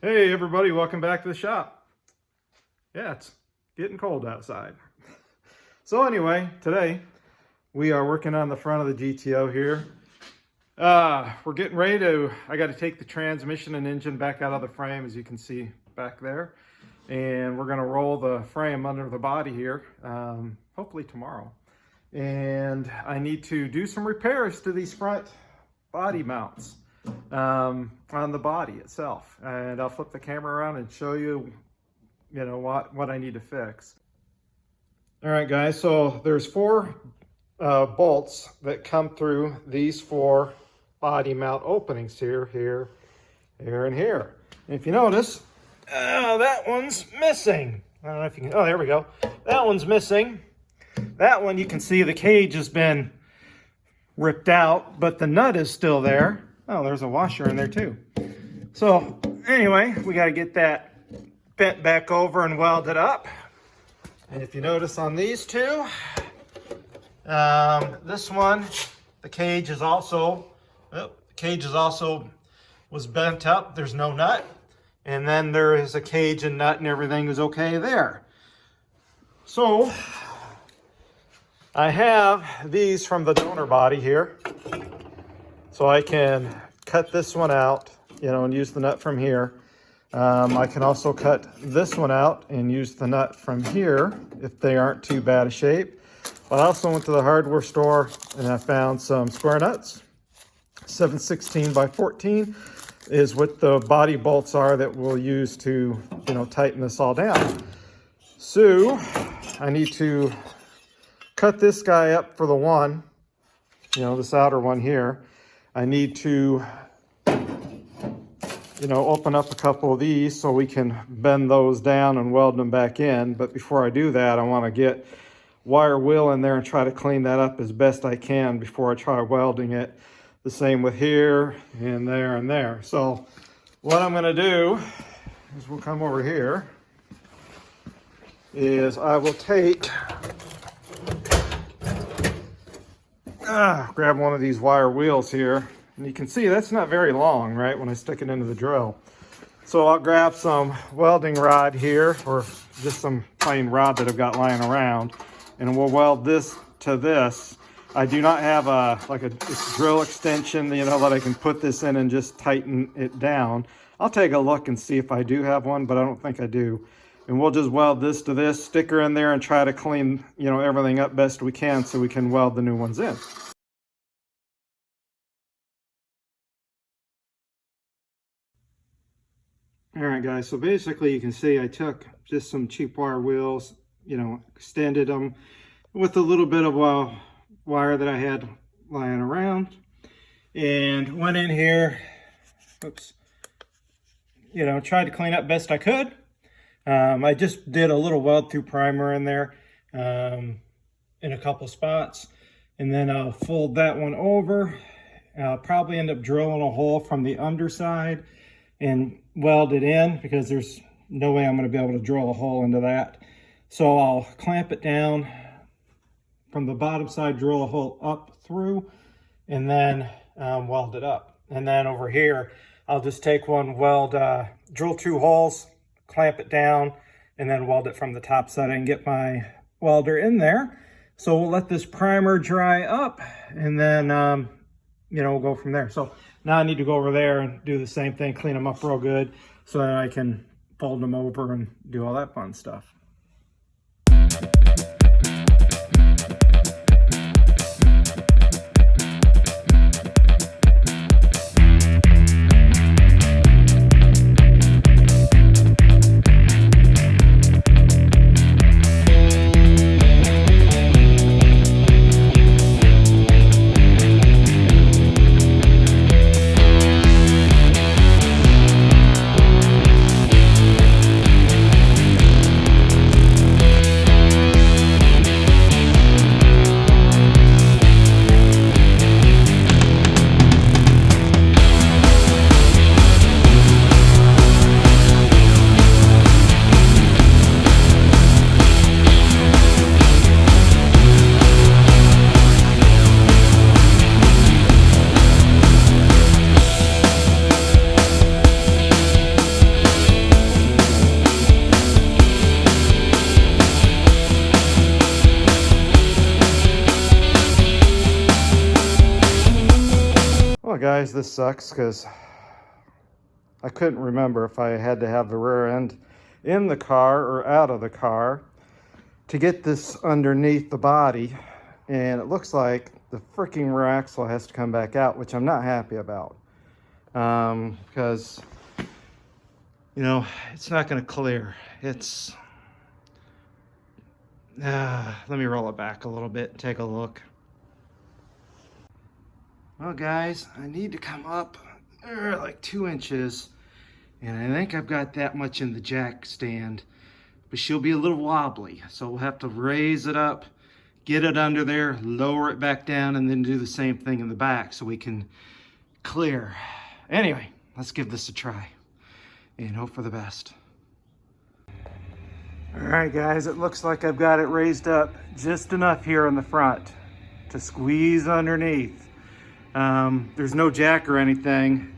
Hey everybody, welcome back to the shop. Yeah, it's getting cold outside. So anyway, today we are working on the front of the GTO here. We're getting ready to, I got to take the transmission and engine back out of the frame, as you can see back there. And we're going to roll the frame under the body here, hopefully tomorrow. And I need to do some repairs to these front body mounts on the body itself, and I'll flip the camera around and show you what I need to fix. All right guys, so there's four bolts that come through these four body mount openings here, here, and here. And if you notice, that one's missing. I don't know if you can, oh there we go, that one's missing. That one, you can see the cage has been ripped out, but the nut is still there. Oh, there's a washer in there too. So anyway, we got to get that bent back over and welded up. And if you notice on these two, this one, the cage is also was bent up. There's no nut. And then there is a cage and nut and everything is okay there. So I have these from the donor body here. So I can cut this one out, and use the nut from here. I can also cut this one out and use the nut from here if they aren't too bad a shape. But I also went to the hardware store and I found some square nuts. 7/16 by 14 is what the body bolts are that we'll use to, tighten this all down. So I need to cut this guy up for the one, this outer one here. I need to, open up a couple of these so we can bend those down and weld them back in. But before I do that, I want to get wire wheel in there and try to clean that up as best I can before I try welding it. The same with here and there and there. So what I'm going to do is we'll come over here, is I will take, grab one of these wire wheels here, and you can see that's not very long, right, when I stick it into the drill. So I'll grab some welding rod here, or just some plain rod that I've got lying around, and we'll weld this to this. I do not have a drill extension, that I can put this in and just tighten it down. I'll take a look and see if I do have one, but I don't think I do. And we'll just weld this to this, stick her in there, and try to clean, everything up best we can so we can weld the new ones in. All right, guys, so basically you can see I took just some cheap wire wheels, extended them with a little bit of wire that I had lying around, and went in here, tried to clean up best I could. I just did a little weld through primer in there in a couple spots, and then I'll fold that one over. I'll probably end up drilling a hole from the underside and weld it in, because there's no way I'm going to be able to drill a hole into that. So I'll clamp it down from the bottom side, drill a hole up through, and then weld it up. And then over here, I'll just take one weld, drill 2 holes, clamp it down, and then weld it from the top side and get my welder in there. So we'll let this primer dry up, and then we'll go from there. So now I need to go over there and do the same thing, clean them up real good, so that I can fold them over and do all that fun stuff. Well, guys, this sucks because I couldn't remember if I had to have the rear end in the car or out of the car to get this underneath the body. And it looks like the freaking rear axle has to come back out, which I'm not happy about. Because, you know, it's not going to clear. It's, let me roll it back a little bit and take a look. Well, guys, I need to come up like 2 inches, and I think I've got that much in the jack stand, but she'll be a little wobbly, so we'll have to raise it up, get it under there, lower it back down, and then do the same thing in the back so we can clear. Anyway, let's give this a try and hope for the best. All right, guys, it looks like I've got it raised up just enough here in the front to squeeze underneath. There's no jack or anything,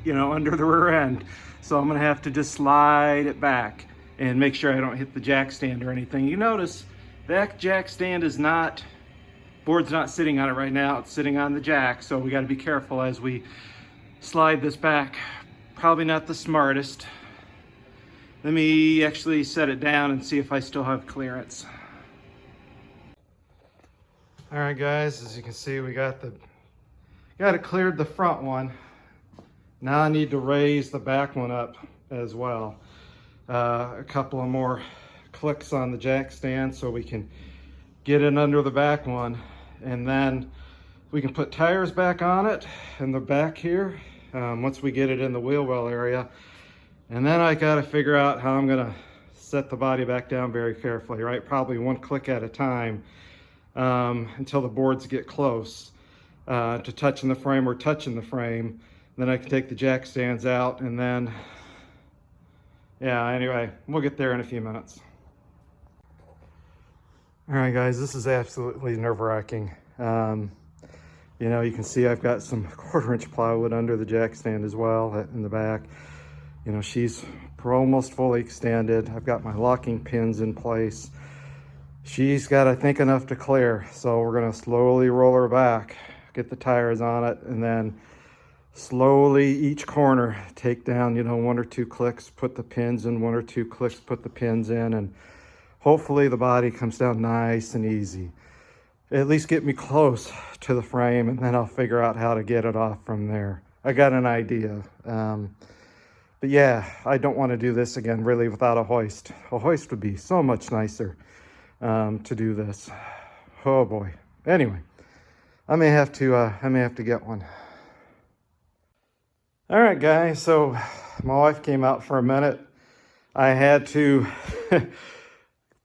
you know, under the rear end. So I'm gonna have to just slide it back and make sure I don't hit the jack stand or anything. You notice that jack stand is not, board's not sitting on it right now, it's sitting on the jack. So we gotta be careful as we slide this back. Probably not the smartest. Let me actually set it down and see if I still have clearance. All right, guys, as you can see, we got it cleared the front one. Now I need to raise the back one up as well. A couple of more clicks on the jack stand so we can get it under the back one, and then we can put tires back on it in the back here once we get it in the wheel well area. And then I got to figure out how I'm gonna set the body back down very carefully, right? Probably one click at a time until the boards get close to touching the frame or touching the frame. Then I can take the jack stands out, and then, yeah, anyway, we'll get there in a few minutes. All right, guys, this is absolutely nerve-wracking. You know, you can see I've got some 1/4-inch plywood under the jack stand as well in the back. You know, she's almost fully extended. I've got my locking pins in place. She's got, I think, enough to clear. So we're gonna slowly roll her back, get the tires on it, and then slowly each corner take down, you know, 1 or 2 clicks, put the pins in, 1 or 2 clicks, put the pins in, and hopefully the body comes down nice and easy. At least get me close to the frame, and then I'll figure out how to get it off from there. I got an idea. But yeah, I don't want to do this again really without a hoist. A hoist would be so much nicer to do this. Oh boy. Anyway, I may have to get one. All right, guys, so my wife came out for a minute. I had to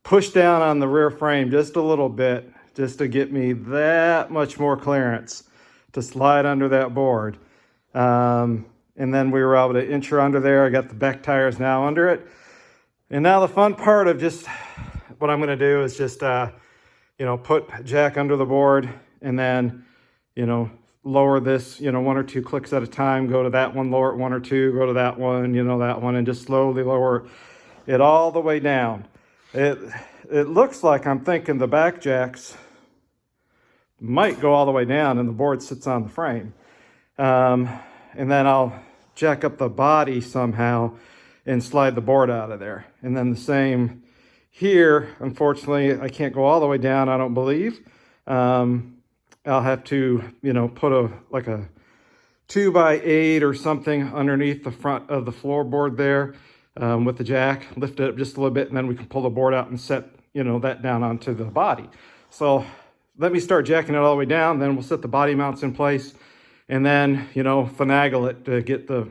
push down on the rear frame just a little bit just to get me that much more clearance to slide under that board. And then we were able to inch her under there. I got the back tires now under it. And now the fun part of just what I'm gonna do is just, you know, put jack under the board, and then, you know, lower this, you know, 1 or 2 clicks at a time, go to that one, lower it 1 or 2, go to that one, you know, that one, and just slowly lower it all the way down. It looks like I'm thinking the back jacks might go all the way down and the board sits on the frame. And then I'll jack up the body somehow and slide the board out of there. And then the same here. Unfortunately, I can't go all the way down, I don't believe. I'll have to, you know, put like a 2x8 or something underneath the front of the floorboard there with the jack, lift it up just a little bit, and then we can pull the board out and set, you know, that down onto the body. So let me start jacking it all the way down, then we'll set the body mounts in place, and then, you know, finagle it to get the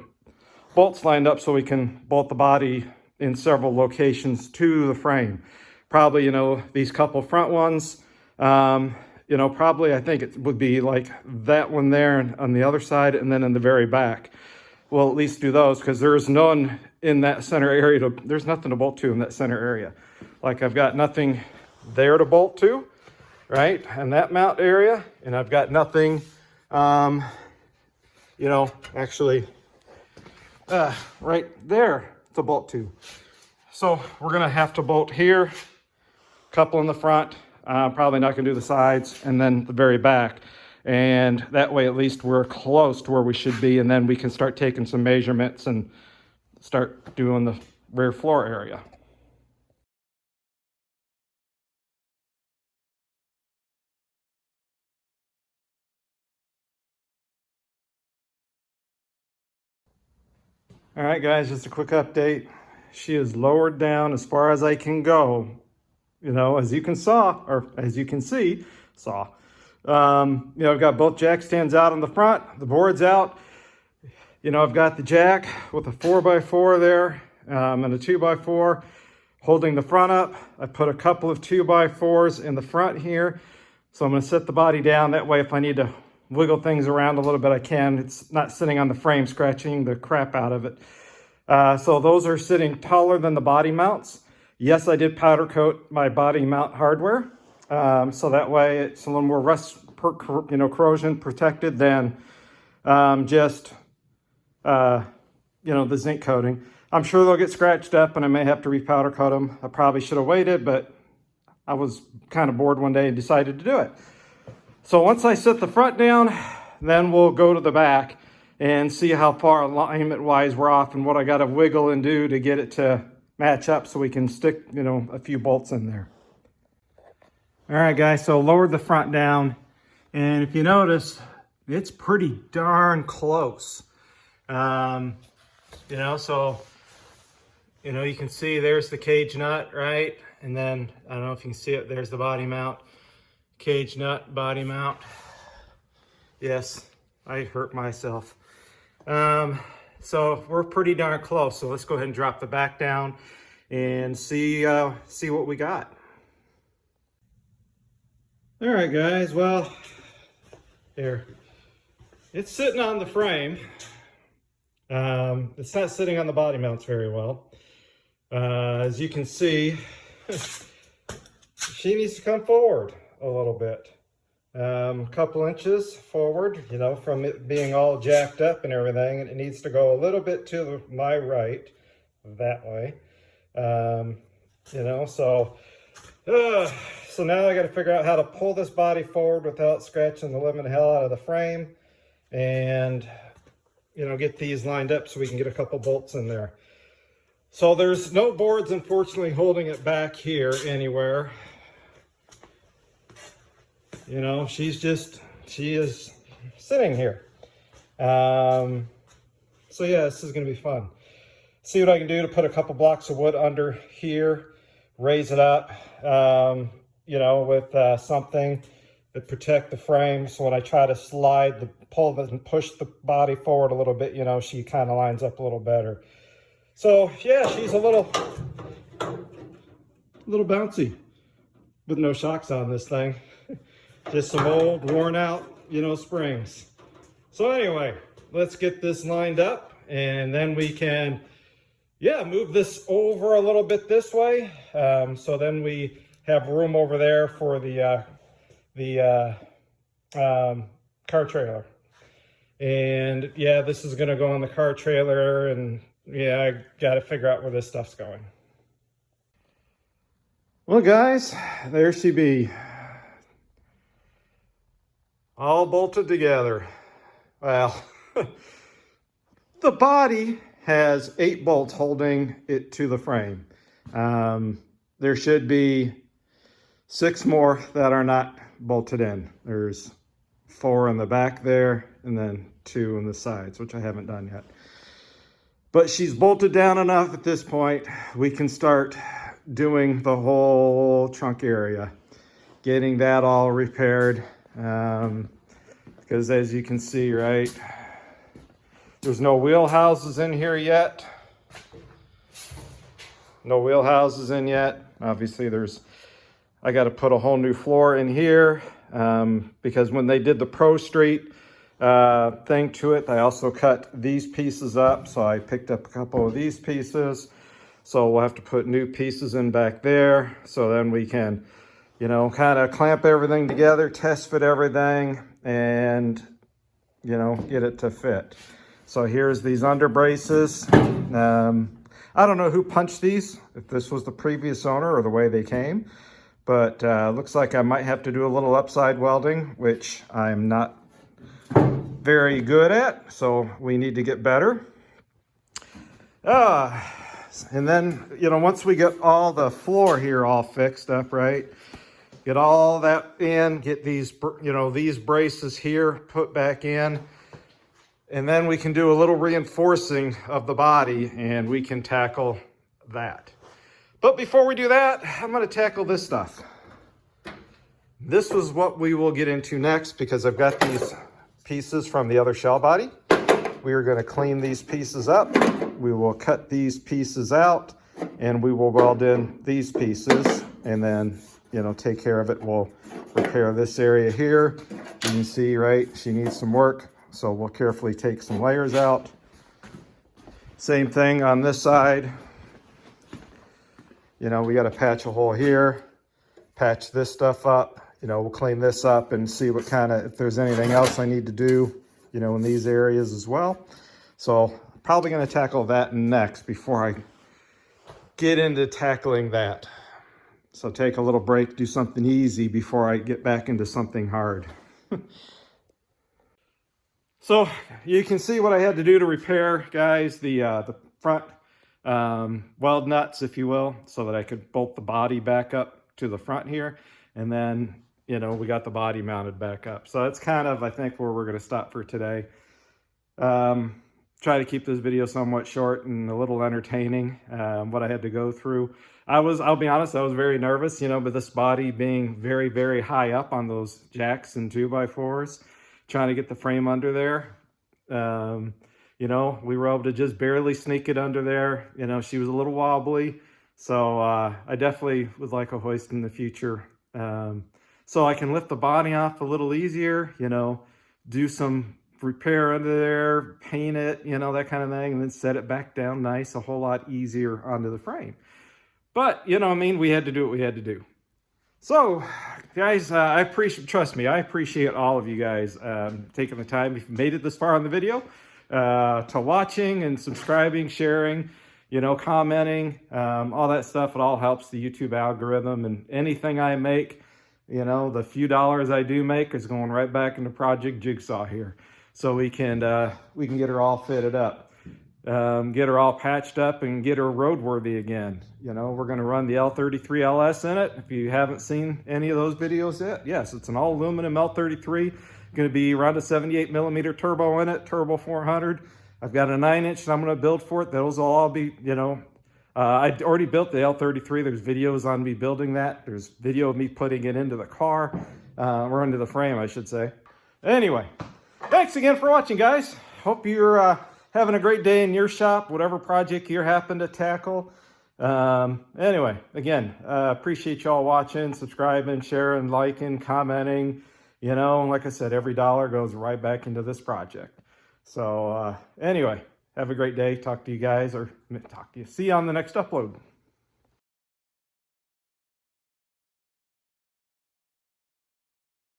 bolts lined up so we can bolt the body in several locations to the frame. Probably, you know, these couple front ones, you know, probably I think it would be like that one there on the other side, and then in the very back. We'll at least do those because there's none in that center area. There's nothing to bolt to in that center area. Like I've got nothing there to bolt to, right? And that mount area, and I've got nothing, you know, actually right there to bolt to. So we're gonna have to bolt here, couple in the front, probably not gonna do the sides, and then the very back. And that way, at least we're close to where we should be. And then we can start taking some measurements and start doing the rear floor area. All right, guys, just a quick update. She is lowered down as far as I can go. You know, as you can see, I've got both jack stands out on the front, the board's out. You know, I've got the jack with a 4x4 there and a 2x4 holding the front up. I put a couple of 2x4s in the front here. So I'm going to set the body down. That way, if I need to wiggle things around a little bit, I can. It's not sitting on the frame, scratching the crap out of it. So those are sitting taller than the body mounts. Yes, I did powder coat my body mount hardware. So that way it's a little more corrosion protected than the zinc coating. I'm sure they'll get scratched up and I may have to repowder coat them. I probably should have waited, but I was kind of bored one day and decided to do it. So once I set the front down, then we'll go to the back and see how far alignment wise we're off and what I got to wiggle and do to get it to match up so we can stick, a few bolts in there. All right, guys, so lowered the front down. And if you notice, it's pretty darn close. You can see there's the cage nut, right? And then, I don't know if you can see it, there's the body mount. Cage nut, body mount. Yes, I hurt myself. So we're pretty darn close. So let's go ahead and drop the back down and see what we got. All right, guys, well, here. It's sitting on the frame. It's not sitting on the body mounts very well. As you can see, she needs to come forward a little bit. A couple inches forward, from it being all jacked up and everything. And it needs to go a little bit to my right, that way. So now I got to figure out how to pull this body forward without scratching the living hell out of the frame. And, get these lined up so we can get a couple bolts in there. So there's no boards, unfortunately, holding it back here anywhere. She is sitting here. So yeah, this is going to be fun. See what I can do to put a couple blocks of wood under here, raise it up, with something that protect the frame. So when I try to pull and push the body forward a little bit, she kind of lines up a little better. So yeah, she's a little bouncy with no shocks on this thing. Just some old worn out, springs. So anyway, let's get this lined up and then we can, move this over a little bit this way. So then we have room over there for the car trailer. And this is gonna go on the car trailer, and I gotta figure out where this stuff's going. Well, guys, there she be. All bolted together. Well, the body has 8 bolts holding it to the frame. There should be 6 more that are not bolted in. There's 4 in the back there, and then 2 on the sides, which I haven't done yet. But she's bolted down enough at this point, we can start doing the whole trunk area, getting that all repaired. Because as you can see, right, there's no wheel houses in here yet. No wheel houses in yet. Obviously I got to put a whole new floor in here, because when they did the Pro Street thing to it, they also cut these pieces up. So I picked up a couple of these pieces. So we'll have to put new pieces in back there. So then we can, kind of clamp everything together, test fit everything, and, get it to fit. So here's these under braces. I don't know who punched these, if this was the previous owner or the way they came, but looks like I might have to do a little upside welding, which I'm not very good at, so we need to get better. And then, you know, once we get all the floor here all fixed up, right, get all that in, get these, you know, these braces here put back in, and then we can do a little reinforcing of the body and we can tackle that. But before we do that, I'm going to tackle this stuff. This was what we will get into next, because I've got these pieces from the other shell body. We are going to clean these pieces up. We will cut these pieces out and we will weld in these pieces, and then, you know, take care of it. We'll repair this area here. You can see, right, she needs some work. So we'll carefully take some layers out. Same thing on this side. You know, we got to patch a hole here, patch this stuff up. You know, we'll clean this up and see what kind of, if there's anything else I need to do, you know, in these areas as well. So probably going to tackle that next before I get into tackling that. So take a little break, do something easy before I get back into something hard. So you can see what I had to do to repair, guys, the front weld nuts, if you will, so that I could bolt the body back up to the front here. And then, you know, we got the body mounted back up. So that's kind of, I think, where we're going to stop for today. Try to keep this video somewhat short and a little entertaining, what I had to go through. I'll be honest, I was very nervous, you know, but this body being very, very high up on those jacks and 2x4s, trying to get the frame under there. You know, we were able to just barely sneak it under there. You know, she was a little wobbly. So I definitely would like a hoist in the future. So I can lift the body off a little easier, you know, do some repair under there, paint it, you know, that kind of thing, and then set it back down nice, a whole lot easier onto the frame. But, you know, I mean, we had to do what we had to do. So, guys, trust me, I appreciate all of you guys taking the time, if you made it this far on the video, to watching and subscribing, sharing, you know, commenting, all that stuff. It all helps the YouTube algorithm, and anything I make, you know, the few dollars I do make is going right back into Project Jigsaw here. So we can get her all fitted up, get her all patched up, and get her roadworthy again. You know, we're going to run the L33 LS in it. If you haven't seen any of those videos yet, yes, it's an all aluminum L33. Going to be around a 78mm turbo in it, turbo 400. I've got a 9-inch that I'm going to build for it. Those will all be, you know, I already built the L33. There's videos on me building that. There's video of me putting it into the car, or into the frame, I should say. Anyway, thanks again for watching, guys. Hope you're having a great day in your shop, whatever project you're happen to tackle. Anyway, again, appreciate y'all watching, subscribing, sharing, liking, commenting. You know, like I said, every dollar goes right back into this project. So anyway, have a great day. Talk to you guys, or talk to you. See you on the next upload.